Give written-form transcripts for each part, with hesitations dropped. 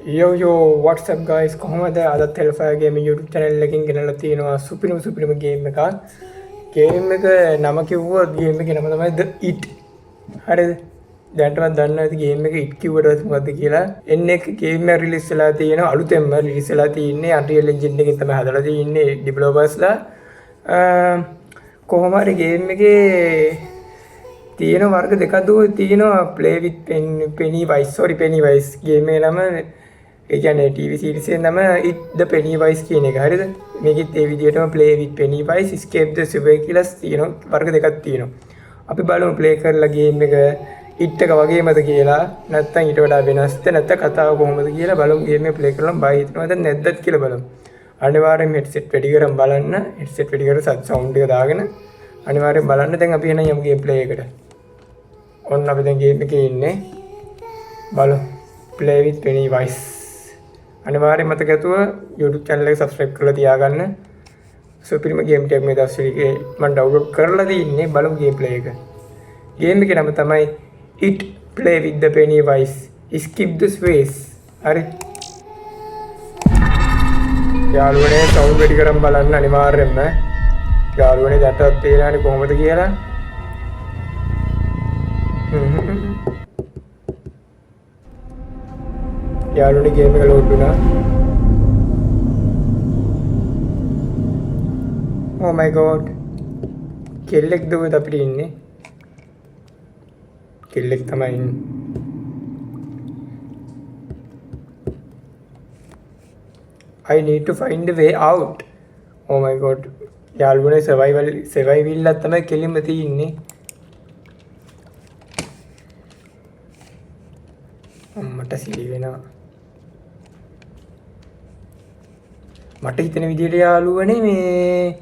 Yo, what's up guys? කොහොමද අදත් Hellfire Game YouTube channel එකකින් ගෙනල්ලා තියෙනවා සුපිරිම game එකක්. game එක නම කිව්වොත් game එකේ නම තමයි The It. හරිද? දැන්ටවත් දන්නවා ඇති game එක It කිව්වට මොකද්ද කියලා. එන්නේ game එක release වෙලා තියෙනවා අලුතෙන්ම release වෙලා තියෙන්නේ Unreal Engine එකෙන් තමයි හදලා තියෙන්නේ developersලා. කොහොම හරි game එකේ තියෙන වර්ග දෙකක් තියෙනවා play with Pennywise game එක නම ඒ කියන්නේ TV series එකේ නම It the Pennywise කියන එක. හරිද? මේකෙත් ඒ විදිහටම play with Pennywise escape the sewer කියලා තියෙන වර්ග දෙකක් තියෙනවා. අපි බලමු play කරලා game එක It එක වගේමද කියලා. නැත්නම් ඊට වඩා වෙනස්ද නැත්නම් කතාව කොහොමද කියලා බලමු. game එක play කරලා බයි හිතනවද නැද්දත් කියලා බලමු. අනිවාර්යෙන් headset වැඩි කරන් බලන්න. headset වැඩි කරලා sound එක දාගෙන අනිවාර්යෙන් බලන්න. දැන් අපි එන යමු game play එකට. ඔන්න අපි දැන් game එකේ ඉන්නේ. බලමු play with Pennywise. අනිවාර්යෙන් මතක ඇතුව YouTube channel එක subscribe කරලා තියාගන්න. සුපිරිම game ටිකක් මේ දවස් ටිකේ මම download කරලා තින්නේ. බලමු game play එක. game එකේ නම තමයි It play with the Pennywise skip the space. හරි. යාළුවනේ sound වැඩි කරන් බලන්න අනිවාර්යෙන්ම. යාළුවනේ දැටවත් තේරෙන්නේ කොහොමද කියලා. යාළුවනේ game එක load වුණා. Oh my god. කෙල්ලෙක් දුවද අපිට ඉන්නේ. කෙල්ලෙක් තමයි ඉන්නේ. I need to find a way out. Oh my god. යාළුවනේ survival එකක් තමයි කෙලින්ම තියෙන්නේ. මට සිලි වෙනවා. මට හිතෙන විදිහට යාළුවනේ මේ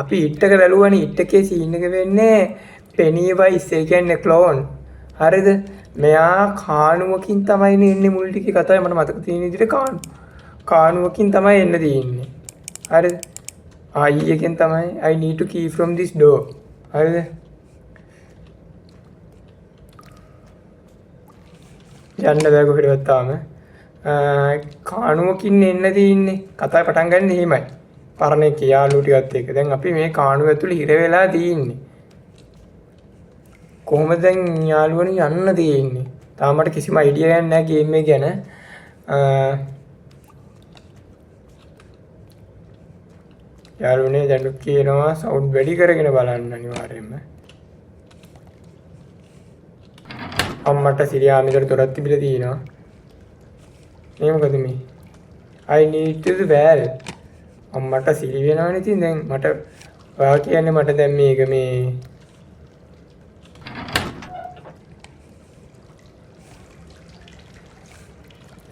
අපි It එක බැලුවනේ It එකේ සීන් එක වෙන්නේ Pennywise ඒ කියන්නේ ක්ලෝන්. හරිද? මෙයා කාණුවකින් තමයි එන්නේ මුල් ටිකේ කතාවේ මට මතක තියෙන විදිහට කාණුවකින් තමයි එන්න තියෙන්නේ. හරිද? I එකෙන් තමයි I need to key from this door. හරිද? යන්න බෑ කොහෙටවත් තාම. කාණුවකින් එන්න තියෙන්නේ. කතාව පටන් ගන්න එහෙමයි. පරණ එක යාළුවෝ ටිකත් එක්ක. දැන් අපි මේ කාණුව ඇතුළේ හිර වෙලා තියෙන්නේ. කොහොමද දැන් යාළුවනේ යන්න තියෙන්නේ? තාම මට කිසිම අයිඩියා එකක් නැහැ ගේම් එක ගැන. යාළුවනේ දැන් කියනවා සවුන්ඩ් වැඩි කරගෙන බලන්න අනිවාර්යයෙන්ම. අම්මට සිරියාමිකට දොරක් තිබිලා තියෙනවා. මේ මොකද මේ? I need to the well. අම්මට සිරි වෙනවනේ ඉතින් දැන් මට ඔයා කියන්නේ මට දැන් මේක මේ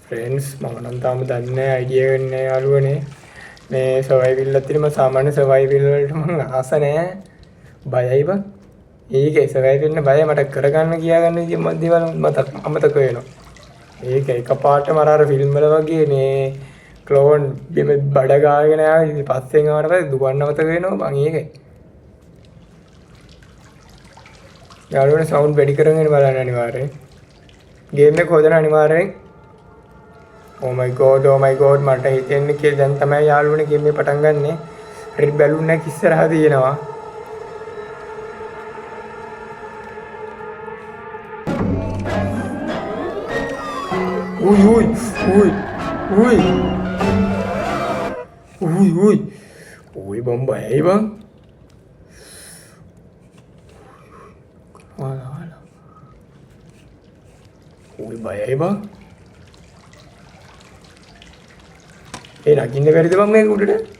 friends මම නම් තාම දන්නේ නැහැ අයිඩියා ගන්න නැහැ යාළුවනේ. මේ survival එකත් මම සාමාන්‍ය survival වලට මම ආස නැහැ. බයයි බං. ඒකේ survival එක බය මට කරගන්න කියාගන්න විදිහ දේවල් අමතක වෙනවා. ඒක එකපාරටම අර ෆිල්ම් වල වගේ මේ ක්ලෝන් බිම බඩ ගාගෙන ආවේ පස්සෙන් ආවට පස්සේ දුවන්න අමතක වෙනවා මං ඒකයි. යාළුවනේ සවුන්ඩ් වැඩි කරගෙන බලන්න අනිවාර්යෙන්. ගේම් එක හොදන අනිවාර්යෙන්. Oh my god මට හිතෙන්නේ කියලා දැන් තමයි යාළුවනේ ගේම් එක පටන් ගන්නෙ. රෙඩ් බැලුන් එක ඉස්සරහා තියෙනවා. Ui bom bậy bang. Hala. Ui bậy bang. Naginda බැරිද බං මේක උඩට?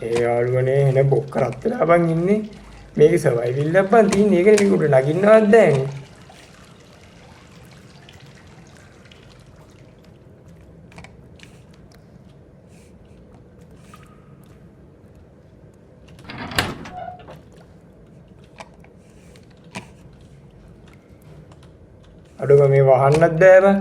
ඒ යාළුවනේ එන බොක්ක රත් වෙලා බං ඉන්නේ. මේකේ සර්වයිවල් එකක් බං තියෙන්නේ. ඒකනේ මේක උඩ නගින්නවත් දැන්නේ. අඩුම මේ වහන්නත් බෑ බං.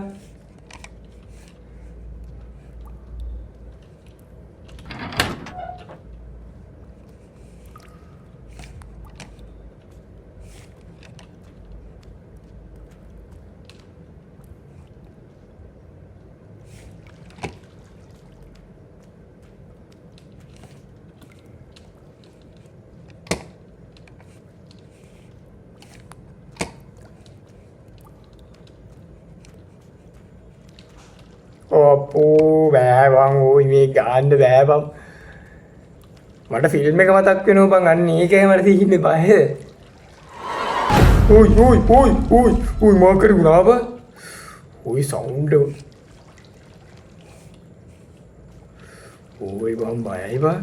අපෝ බෑවන් ඕයි මේ ගාන්න බෑබම්. මට ෆිල්ම් එක මතක් වෙනවා බං. අන්න ඒකයි මට තියෙන්නේ බය. ඕයි මොකද වුණා බං? ඕයි සවුන්ඩ් එක. ඕයි බං බයයි බං.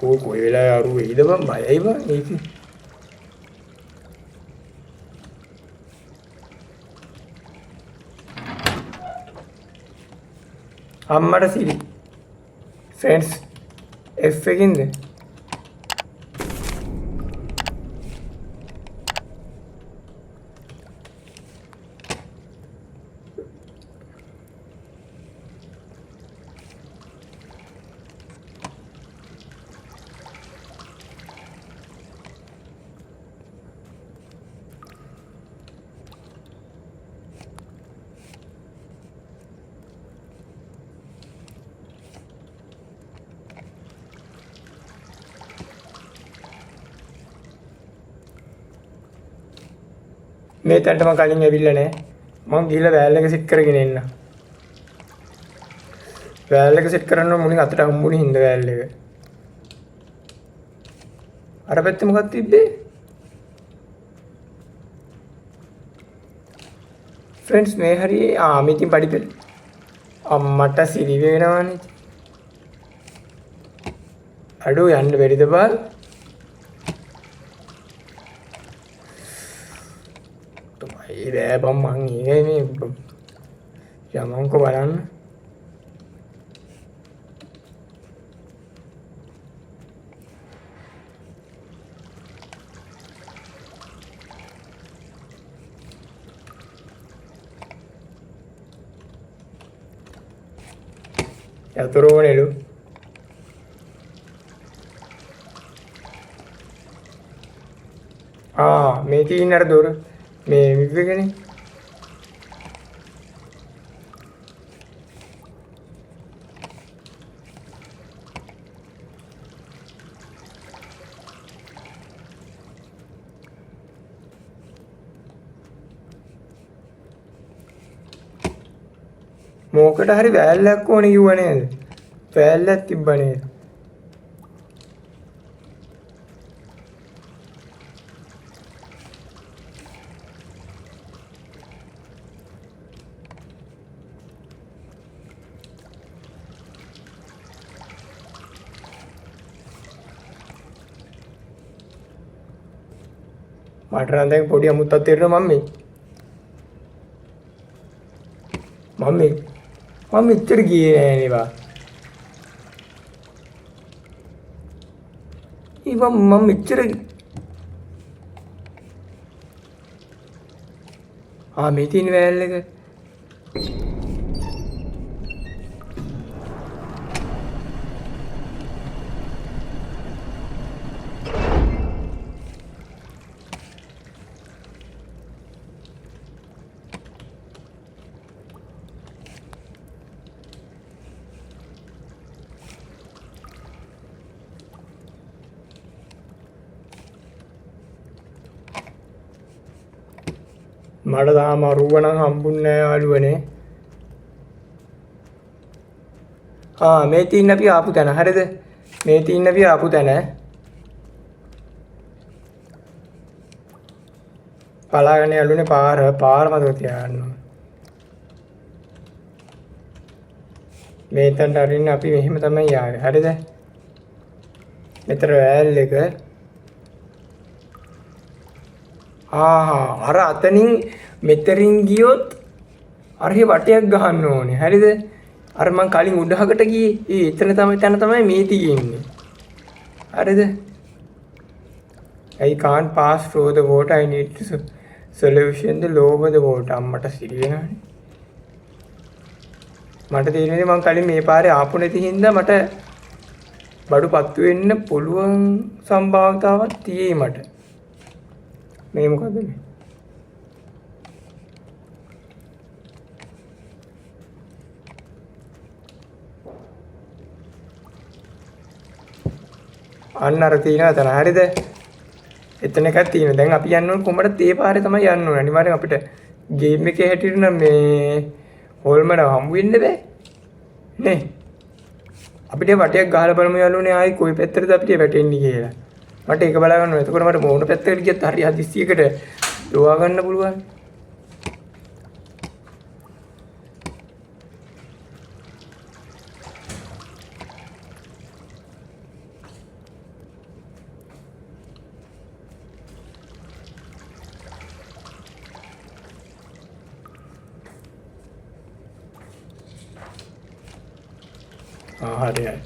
කොයි වෙලාවෙ අරු වෙයිද බං? බයයි බං ඒක. අම්මට සිරි ෆ්‍රෙන්ඩ්ස් F එකකින්ද මේ තැනට මම කලින් ඇවිල්ලා නැහැ. මම ගිහලා වෑල් එක සෙට් කරගෙන එන්න. වෑල් එක සෙට් කරන්න මුලින් අතට හම්බුනේ හින්ද වෑල් එක. අර පැත්තේ මොකක්ද තිබ්බේ? ෆ්‍රෙන්ඩ්ස් මේ හරිය මේ ඉතින් පඩිපෙළ. අම්මට සිරි වෙනවනේ. අඩෝ යන්න බැරිද බාල්? ඒ බම් මං ඉන්නේ මේ යමන්කෝ බලන්න. යතුරුවනේලු මේ තියෙන අර දොර මේ විවේකනේ මොකට හරි වැල්ලක් ඕනේ කිව්ව නේද? වැල්ලක් තිබ්බ නේද? මට නම් දැන් පොඩි අමුත්තක් තේරෙනවා මම්මේ. මම මෙච්චර ගියේ නෑ නේ බා. මම මෙච්චර මේ තියෙන වෑල් එක. මට තාම අරුව නම් හම්බුන්නේ නැහැ යාළුවනේ. මේ තින්න අපි ආපු තැන. හරිද? මේ තින්න අපි ආපු තැන. බලාගෙන යාළුවනේ පාර මතක තියාගන්න. මේ තැනට අරින්න අපි මෙහෙම තමයි යාවේ. හරිද? මෙතන වෑල් එක අර අතනින් මෙතරින් ගියොත් අරහේ වටයක් ගහන්න ඕනේ. හරිද? අර මං කලින් උඩහකට ගියේ. එතන තමයි මේ තියෙන්නේ. හරිද? I can't pass through the water. I need to solution the lower the water. අම්මට සිරි වෙනවනේ. මට තේරෙන්නේ මං කලින් මේ පාරේ ආපු නැති හින්දා මට බඩුපත්තු වෙන්න පුළුවන් සම්භාවිතාවක් තියෙයි මට. මේ මොකද මේ? අන්න අර තියෙනවා එතන. හරිද? එතන එකක් තියෙනවා. දැන් අපි යන්න ඕන කොහමද? තේ පාරේ තමයි යන්න ඕන. අනිවාර්යෙන් අපිට ගේම් එකේ හැටියට නම් මේ හොල්මන හම්බ වෙන්න බෑ නේ. අපිට වටයක් ගහලා බලමු යාළුවනේ ආයි කොයි පැත්තටද අපිට වැටෙන්නේ කියලා. මට ඒක බලා ගන්න ඕන. එතකොට මට මොන පැත්තකට ගියත් හරි හදිස්සියකට ලෝවා ගන්න පුළුවන්. හරි හරි.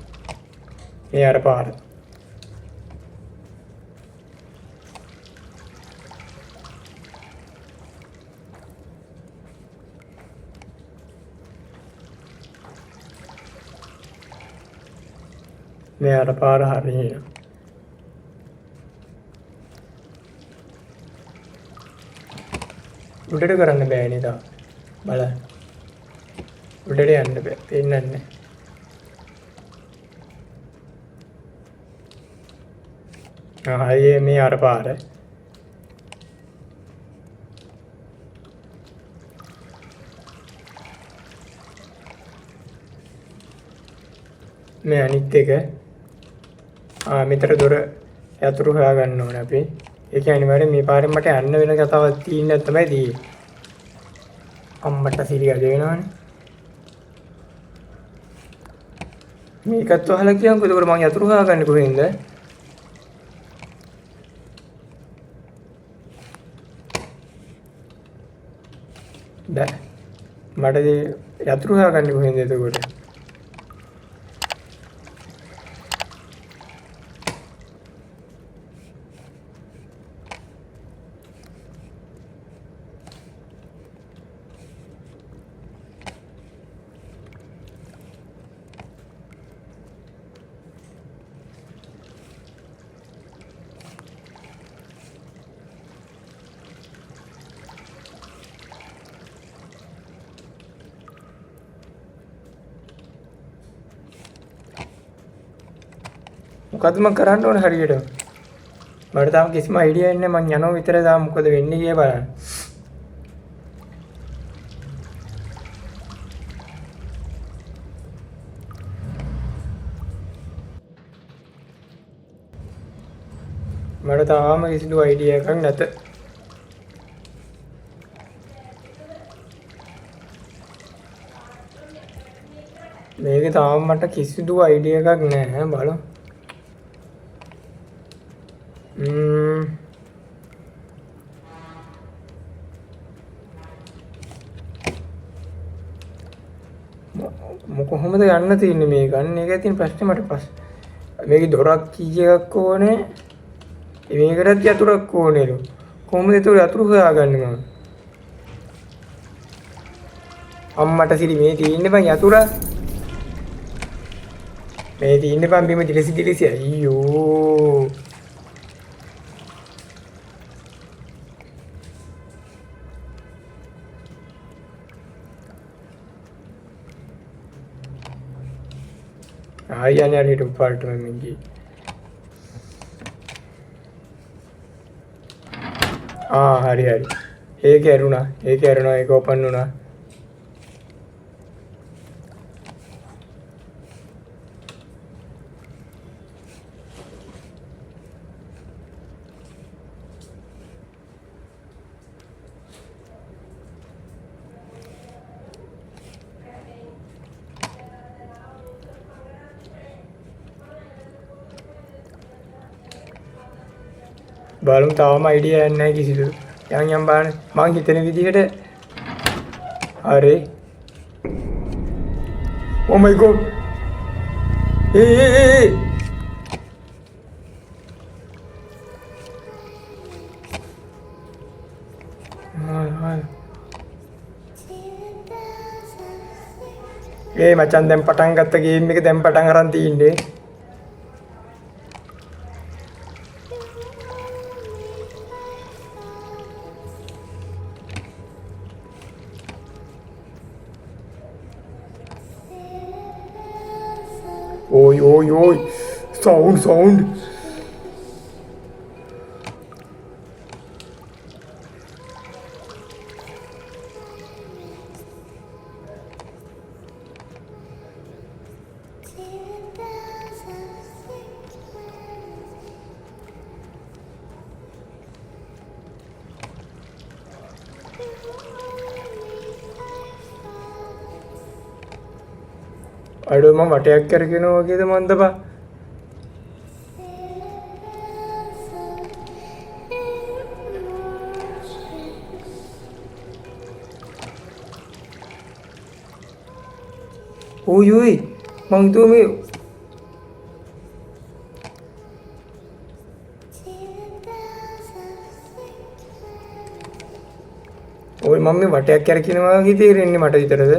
මේ අර පාර. මේ අර පාර හරි. උඩට කරන්න බෑ නේද? බලන්න. උඩට යන්න බෑ. පේන්නේ නැහැ. මේ අර පාර මේ අනිත් එක මෙතර දොර යතුරු හොයා ගන්න ඕනේ අපි. ඒක අනිවාර්යෙන් මේ පාරෙන් මට යන්න වෙන කතාවක් තියෙන තමයි තියෙන්නේ. අම්මට සිරිය දෙනවනේ. මේකත් වහලා කියන්කෝ. ඒකට මම යතුරු හොයාගන්නේ කොහෙන්ද? බෑ. මට යතුරු හොයාගන්නේ කොහෙන්ද එතකොට? මොකද්ද මම කරන්න ඕනේ හරියට? මට තාම කිසිම අයිඩියා නැහැ. මං යනවා විතරයි තාම මොකද වෙන්නේ කියලා බලන්න. මට තාම කිසිදු අයිඩියා එකක් නැත. මේක තාම මට කිසිදු අයිඩියා එකක් නැහැ. බලමු. කොහොමද යන්න තියෙන්නේ මේක? අන්න ඒකයි තියෙන ප්‍රශ්නේ මට පස්සේ. මේකේ දොරක් කීයක් ඕනේ? මේකටත් යතුරක් ඕනේලු. කොහොමද ඒක යතුරු හොයාගන්නේ මම? අම්මට සිරි මේ තියෙන්නේ බං යතුර. මේ තියෙන්නේ බං බිම දිලිසි අයියෝ. ආයන්නේ හරියට උපාරට මම ගියේ. හරි. ඒක ඇරුණා. ඒක ඕපන් වුණා. බලමු තාම අයිඩියා නැහැ කිසිදු. යම් බලන්න මං හිතන විදිහට හරි. Oh my god. ඒ මචන් දැන් පටන් ගත්ත ගේම් එක දැන් පටන් අරන් තින්නේ. Oi. Sound. අඩුව මම වටයක් කරගෙනවා වගේද මන්දපා. Ui ui, mong tu mi. Oi mummy වටයක් කරකිනවා වගේ තේරෙන්නේ මට විතරද?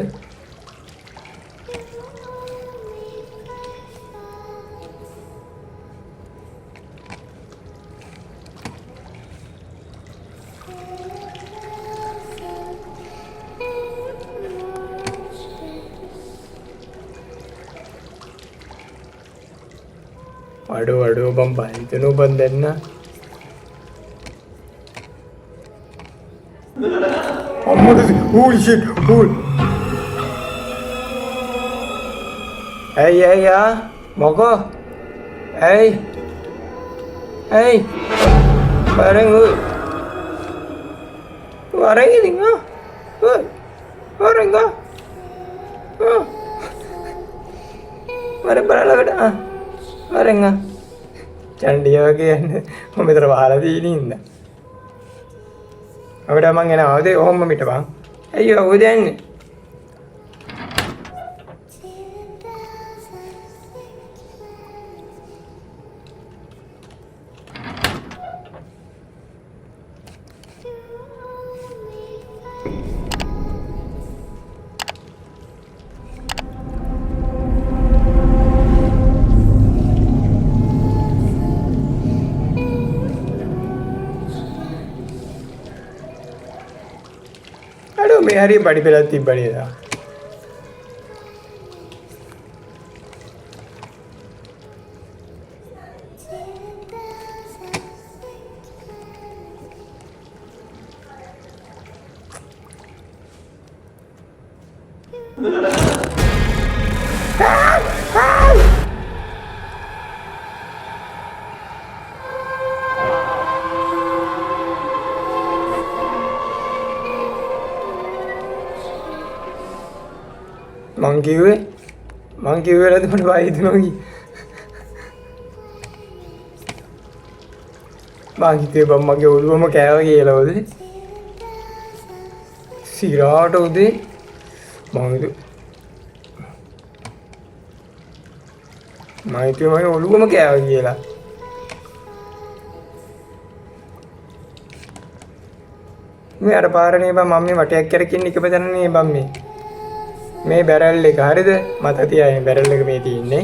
අඩෝ බම් බයිතනෝ බන් දෙන්න. අම්මද holy shit holy. Hey මොකෝ? Hey bareng oi. Bareng ini ngah. Oi. Bareng ngah. Bareng ah. Bareng ngah. චණ්ඩිය වගේ යන්නේ මම මෙතන වහලා තියෙන ඉන්න. අපිට මං එනවා ඔතේ ඔහොම මිටපන්. අයියෝ ඔය දැන්නේ. මේ හරිය බඩි පෙලක් තිබ්බනේ දා. මං කිව්වේ නැද්ද මට වයිදනවා කි. මං හිතුවේ බම් මගේ ඔළුවම කෑවා කියලා උදේ. සිරාට උදේ මං හිතුවේ මගේ ඔළුවම කෑවා කියලා. මේ අර පාරනේ බම් මම මේ වටයක් කරකින්න ඉකපදන්නේ බම් මේ බැරල් එක හරිද? මතක තියාගන්න බැරල් එක මේ තියෙන්නේ.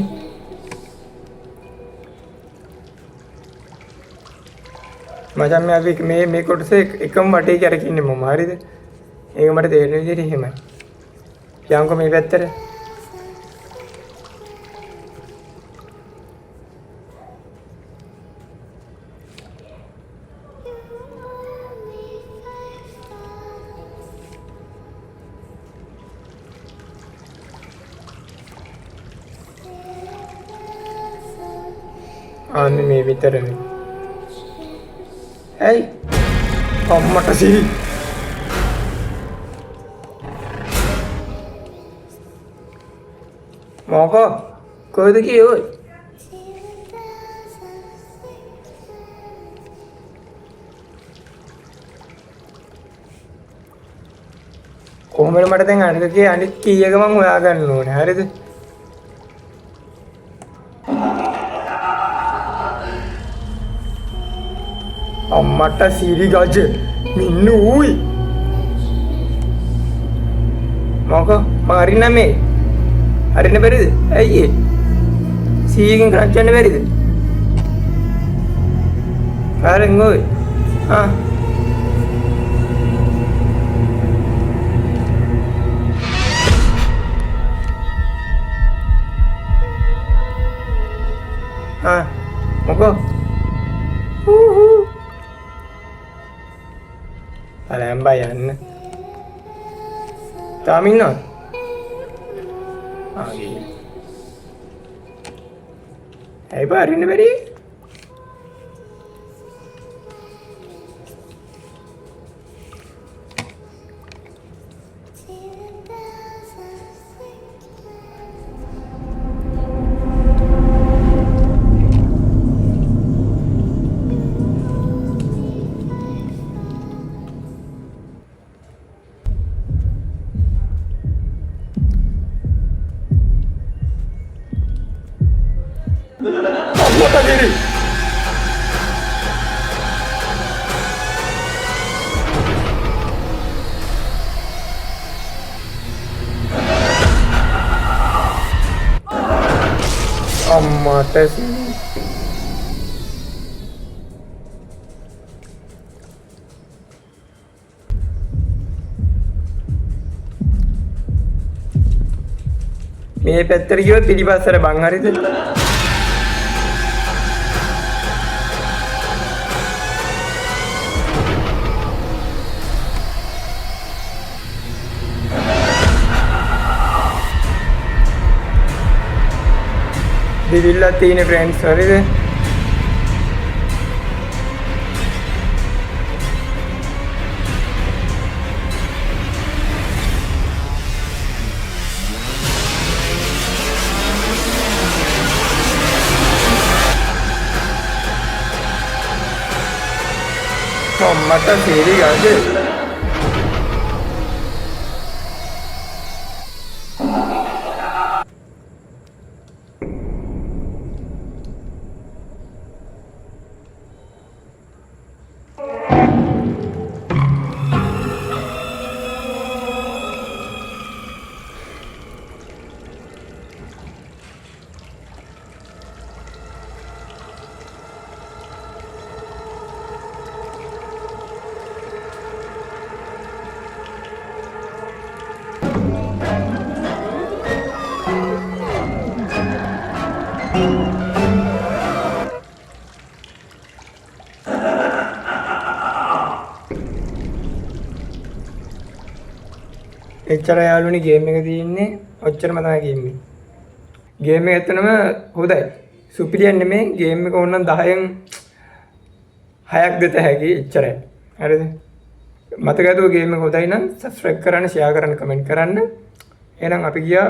මචං මේ අපි මේ කොටස එකම වටේ කරකින්නේ මම හරිද? ඒක මට තේරෙන විදිහට එහෙමයි. යන්කො මේ පැත්තට. අනේ මේ විතරනේ. ඇයි? අම්මට සිරි. මොකෝ? කොහෙද ගියේ ඔය? කොහොමද මට දැන් අනිත් කීයක මං හොයාගන්න ඕනේ හරිද? අම්මට සිරි ගජ මින්නු ඌයි. මොකෝ මාරින්න මේ හරින්න බැරිද? ඇයි ඒ? සීයෙන් කරච්චන්න බැරිද? හරින් ඔය. මොකෝ? අලම්බා යන්න. තාම ඉන්නවද? ආගේ. ඇයි පාරින්න බැරි? Allah diri. අම්මට මේ පැත්තට ගියොත් පිටිපස්සට බං හරිද? දිවිල්ලක් තියෙන ෆ්‍රෙන්ඩ්ස් හරිද? මට තේරි ගාද? එච්චර යාළුවනි ගේම් එක තියෙන්නේ ඔච්චරම තමයි ගේම් එක. ගේම් එක ඇත්තනම හොඳයි. සුපිරියක් නෙමෙයි ගේම් එක ඕනනම් 10න් 6ක් දෙත හැකි එච්චරයි. හරිද? මතක ඇතුව ගේම් එක හොඳයි නම් subscribe කරන්න, share කරන්න, comment කරන්න. එහෙනම් අපි ගියා